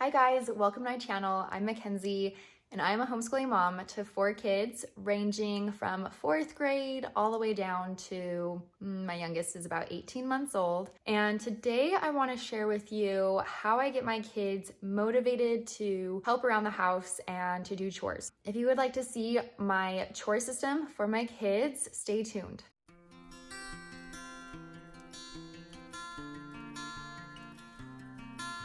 Hi guys, welcome to my channel. I'm Mackenzie and I'm a homeschooling mom to 4 kids ranging from 4th grade all the way down to my youngest is about 18 months old. And today I want to share with you how I get my kids motivated to help around the house and to do chores. If you would like to see my chore system for my kids, stay tuned.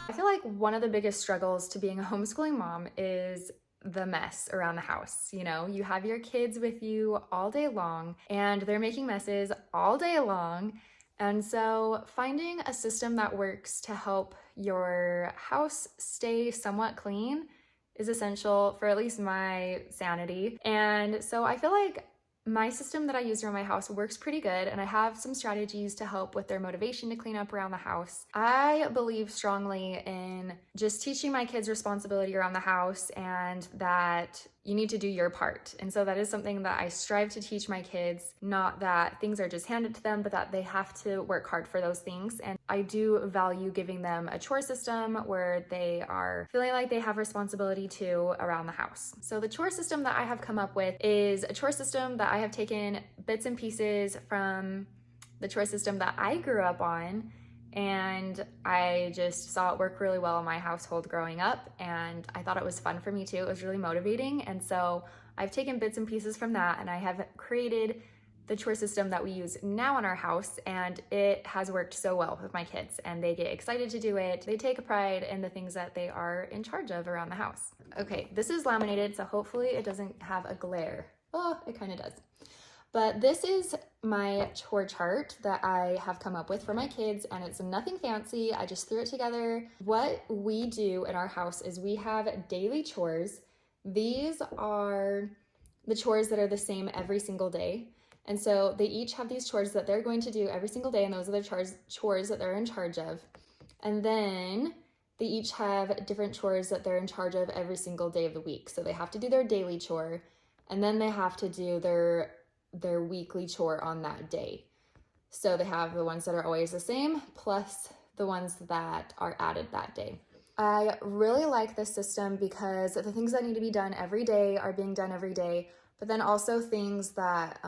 I feel like one of the biggest struggles to being a homeschooling mom is the mess around the house. You know, you have your kids with you all day long and they're making messes all day long. And so finding a system that works to help your house stay somewhat clean is essential for at least my sanity. And so I feel like my system that I use around my house works pretty good, and I have some strategies to help with their motivation to clean up around the house. I believe strongly in just teaching my kids responsibility around the house and that you need to do your part. And so that is something that I strive to teach my kids, not that things are just handed to them, but that they have to work hard for those things. And I do value giving them a chore system where they are feeling like they have responsibility too around the house. So the chore system that I have come up with is a chore system that I have taken bits and pieces from the chore system that I grew up on, and I just saw it work really well in my household growing up, and I thought it was fun for me too. It was really motivating, and so I've taken bits and pieces from that and I have created the chore system that we use now in our house, and it has worked so well with my kids and they get excited to do it. They take a pride in the things that they are in charge of around the house. Okay, this is laminated, so hopefully it doesn't have a glare. Oh, it kind of does. But this is my chore chart that I have come up with for my kids, and it's nothing fancy. I just threw it together. What we do in our house is we have daily chores. These are the chores that are the same every single day. And so they each have these chores that they're going to do every single day, and those are the chores that they're in charge of. And then they each have different chores that they're in charge of every single day of the week. So they have to do their daily chore, and then they have to do their weekly chore on that day. So they have the ones that are always the same plus the ones that are added that day. I really like this system because the things that need to be done every day are being done every day, but then also things that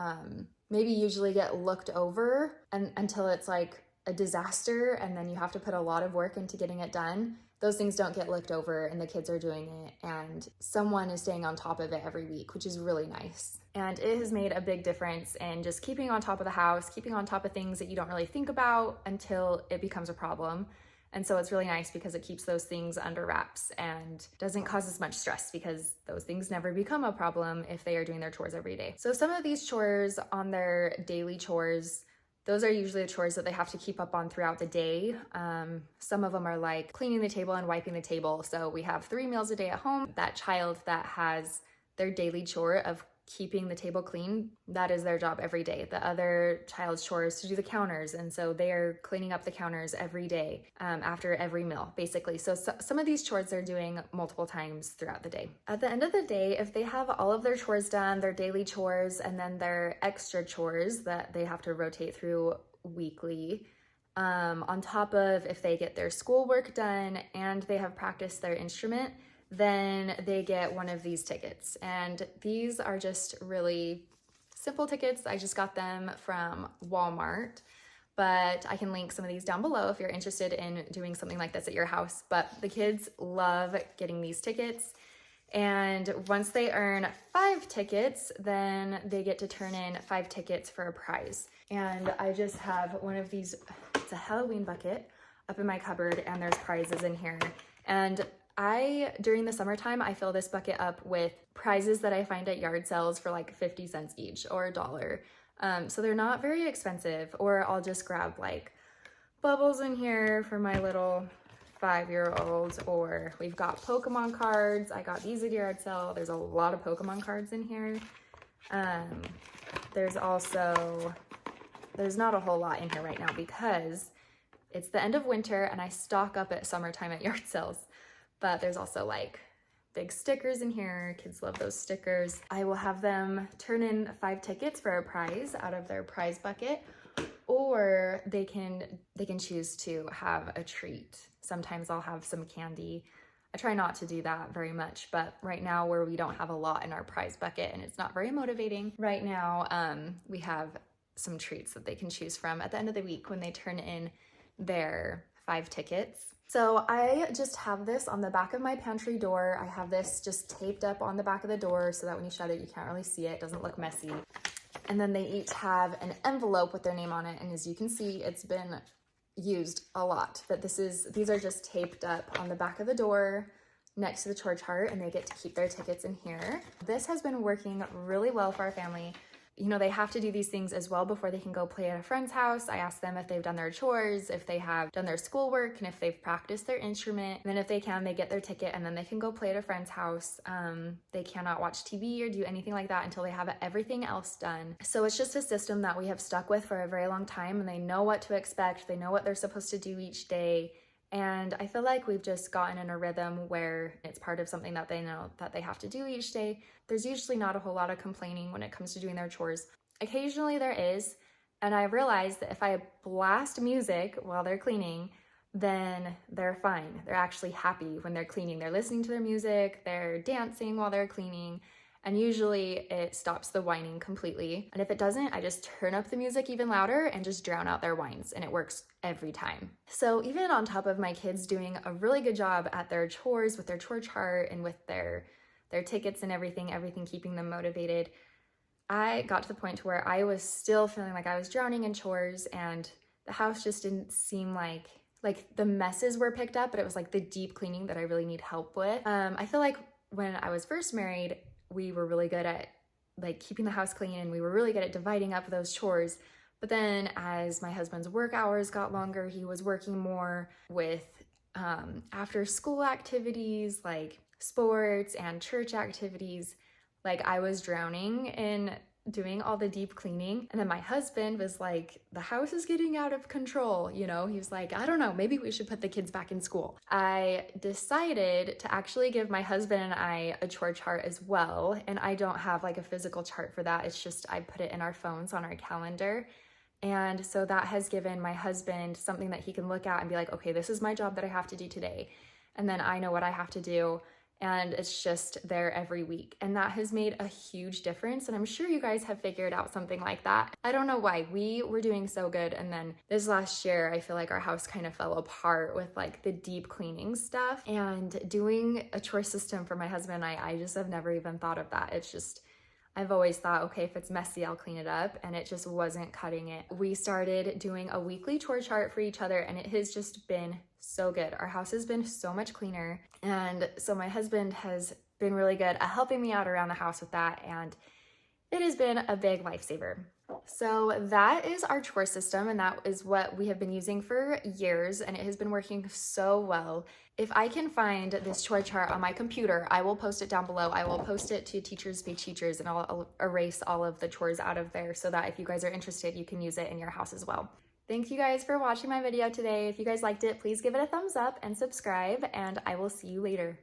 maybe usually get looked over until it's like a disaster and then you have to put a lot of work into getting it done. Those things don't get looked over and the kids are doing it and someone is staying on top of it every week, which is really nice. And it has made a big difference in just keeping on top of the house, keeping on top of things that you don't really think about until it becomes a problem. And so it's really nice because it keeps those things under wraps and doesn't cause as much stress because those things never become a problem if they are doing their chores every day. So some of these chores on their daily chores, those are usually the chores that they have to keep up on throughout the day. Some of them are like cleaning the table and wiping the table. So we have 3 meals a day at home. That child that has their daily chore of keeping the table clean, that is their job every day. The other child's chore is to do the counters, and so they are cleaning up the counters every day after every meal, basically. So some of these chores they're doing multiple times throughout the day. At the end of the day, if they have all of their chores done, their daily chores, and then their extra chores that they have to rotate through weekly, on top of if they get their schoolwork done and they have practiced their instrument, then they get one of these tickets. And these are just really simple tickets. I just got them from Walmart, but I can link some of these down below if you're interested in doing something like this at your house. But the kids love getting these tickets. And once they earn 5 tickets, then they get to turn in 5 tickets for a prize. And I just have one of these, it's a Halloween bucket up in my cupboard, and there's prizes in here. And during the summertime, I fill this bucket up with prizes that I find at yard sales for like 50 cents each or $1. So they're not very expensive, or I'll just grab like bubbles in here for my little 5-year-olds, or we've got Pokemon cards. I got these at yard sale. There's a lot of Pokemon cards in here. There's not a whole lot in here right now because it's the end of winter and I stock up at summertime at yard sales. But there's also like big stickers in here. Kids love those stickers. I will have them turn in 5 tickets for a prize out of their prize bucket, or they can choose to have a treat. Sometimes I'll have some candy. I try not to do that very much, but right now where we don't have a lot in our prize bucket and it's not very motivating, right now we have some treats that they can choose from at the end of the week when they turn in their 5 tickets. So I just have this on the back of my pantry door. I have this just taped up on the back of the door so that when you shut it, you can't really see it. It doesn't look messy. And then they each have an envelope with their name on it. And as you can see, it's been used a lot. But these are just taped up on the back of the door next to the chore chart, and they get to keep their tickets in here. This has been working really well for our family. You know, they have to do these things as well before they can go play at a friend's house. I ask them if they've done their chores, if they have done their schoolwork, and if they've practiced their instrument. And then if they can, they get their ticket and then they can go play at a friend's house. They cannot watch TV or do anything like that until they have everything else done. So it's just a system that we have stuck with for a very long time, and they know what to expect. They know what they're supposed to do each day. And I feel like we've just gotten in a rhythm where it's part of something that they know that they have to do each day. There's usually not a whole lot of complaining when it comes to doing their chores. Occasionally there is, and I realized that if I blast music while they're cleaning, then they're fine. They're actually happy when they're cleaning. They're listening to their music, they're dancing while they're cleaning, and usually it stops the whining completely. And if it doesn't, I just turn up the music even louder and just drown out their whines, and it works every time. So even on top of my kids doing a really good job at their chores with their chore chart and with their tickets and everything keeping them motivated, I got to the point to where I was still feeling like I was drowning in chores, and the house just didn't seem like the messes were picked up, but it was like the deep cleaning that I really need help with. I feel like when I was first married, we were really good at like keeping the house clean, and we were really good at dividing up those chores. But then as my husband's work hours got longer, he was working more with after school activities like sports and church activities. Like I was drowning in doing all the deep cleaning. And then my husband was like, the house is getting out of control. You know, he was like, I don't know, maybe we should put the kids back in school. I decided to actually give my husband and I a chore chart as well. And I don't have like a physical chart for that. It's just, I put it in our phones on our calendar. And so that has given my husband something that he can look at and be like, okay, this is my job that I have to do today. And then I know what I have to do. And it's just there every week. And that has made a huge difference. And I'm sure you guys have figured out something like that. I don't know why. We were doing so good. And then this last year, I feel like our house kind of fell apart with like the deep cleaning stuff. And doing a chore system for my husband and I just have never even thought of that. It's just, I've always thought, okay, if it's messy, I'll clean it up. And it just wasn't cutting it. We started doing a weekly chore chart for each other, and it has just been so good. Our house has been so much cleaner. And so my husband has been really good at helping me out around the house with that. And it has been a big lifesaver. So that is our chore system, and that is what we have been using for years, and it has been working so well. If I can find this chore chart on my computer, I will post it down below. I will post it to Teachers Speak Teachers, and I'll erase all of the chores out of there so that if you guys are interested, you can use it in your house as well. Thank you guys for watching my video today. If you guys liked it, please give it a thumbs up and subscribe, and I will see you later.